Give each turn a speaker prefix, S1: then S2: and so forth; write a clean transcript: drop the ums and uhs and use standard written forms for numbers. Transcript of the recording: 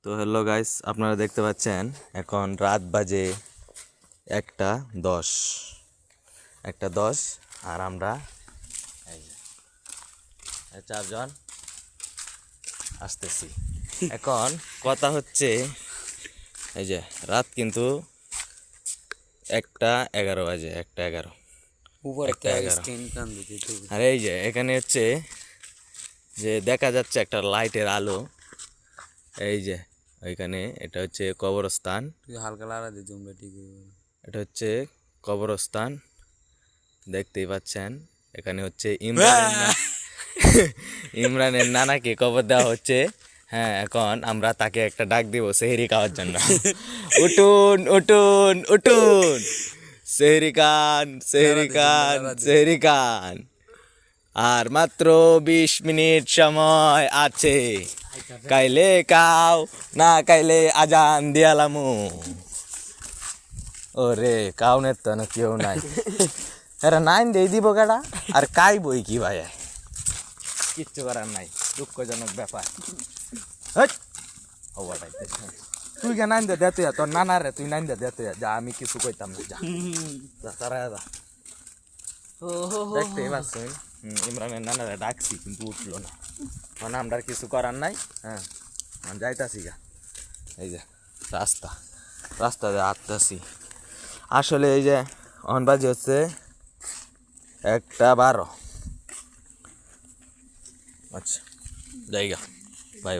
S1: তো hello guys, আপনারা দেখতে পাচ্ছেন এখন রাত বাজে 1:10 1:10 আর আমরা এই যে চারজন আসতেছি। এখন কথা হচ্ছে এই যে রাত কিন্তু 1:11 বাজে, 1:11 আর এই যে এখানে হচ্ছে যে দেখা যাচ্ছে একটা লাইটের আলো। এই যে ওইখানে এটা হচ্ছে কবরস্থান,
S2: হালকা লাগা দে জমবে ঠিক
S1: এটা হচ্ছে কবরস্থান দেখতেই পাচ্ছেন। এখানে হচ্ছে ইমরানের নানাকে কবর দেওয়া হচ্ছে। হ্যাঁ, এখন আমরা তাকে একটা ডাক দিব সেহরি খাওয়ার জন্য। উঠুন উঠুন উঠুন, সেহরি খান সেহরি খান সেহরি খান। আর মাত্র 20 মিনিট সময় আছে, কাইলে কাও না কাইলে আজান দিয়ালামু। ওরে কাউনের তো না কেউ নাই, এরা নাইন দিয়ে দিব গাড়া আর কাই বই কি ভাই, কিচ্ছু করার নাই, দুঃখজনক ব্যাপার। তুই কে নাইন দে তুই, তোর নানা রে তুই নাইন দে তুই, যা আমি কিছু কইতাম না, যা তারা যা। দেখতে পাচ্ছেন ইমরানের নানারা ডাকছি কিন্তু উঠলো না, মানে আমরা কিছু করার নাই। হ্যাঁ, যাইতাছি গা, এই যে রাস্তা দিয়ে হাঁটতেছি। আসলে এই যে অনবাজি হচ্ছে 1:12। আচ্ছা, জায়গা, বাই বাই।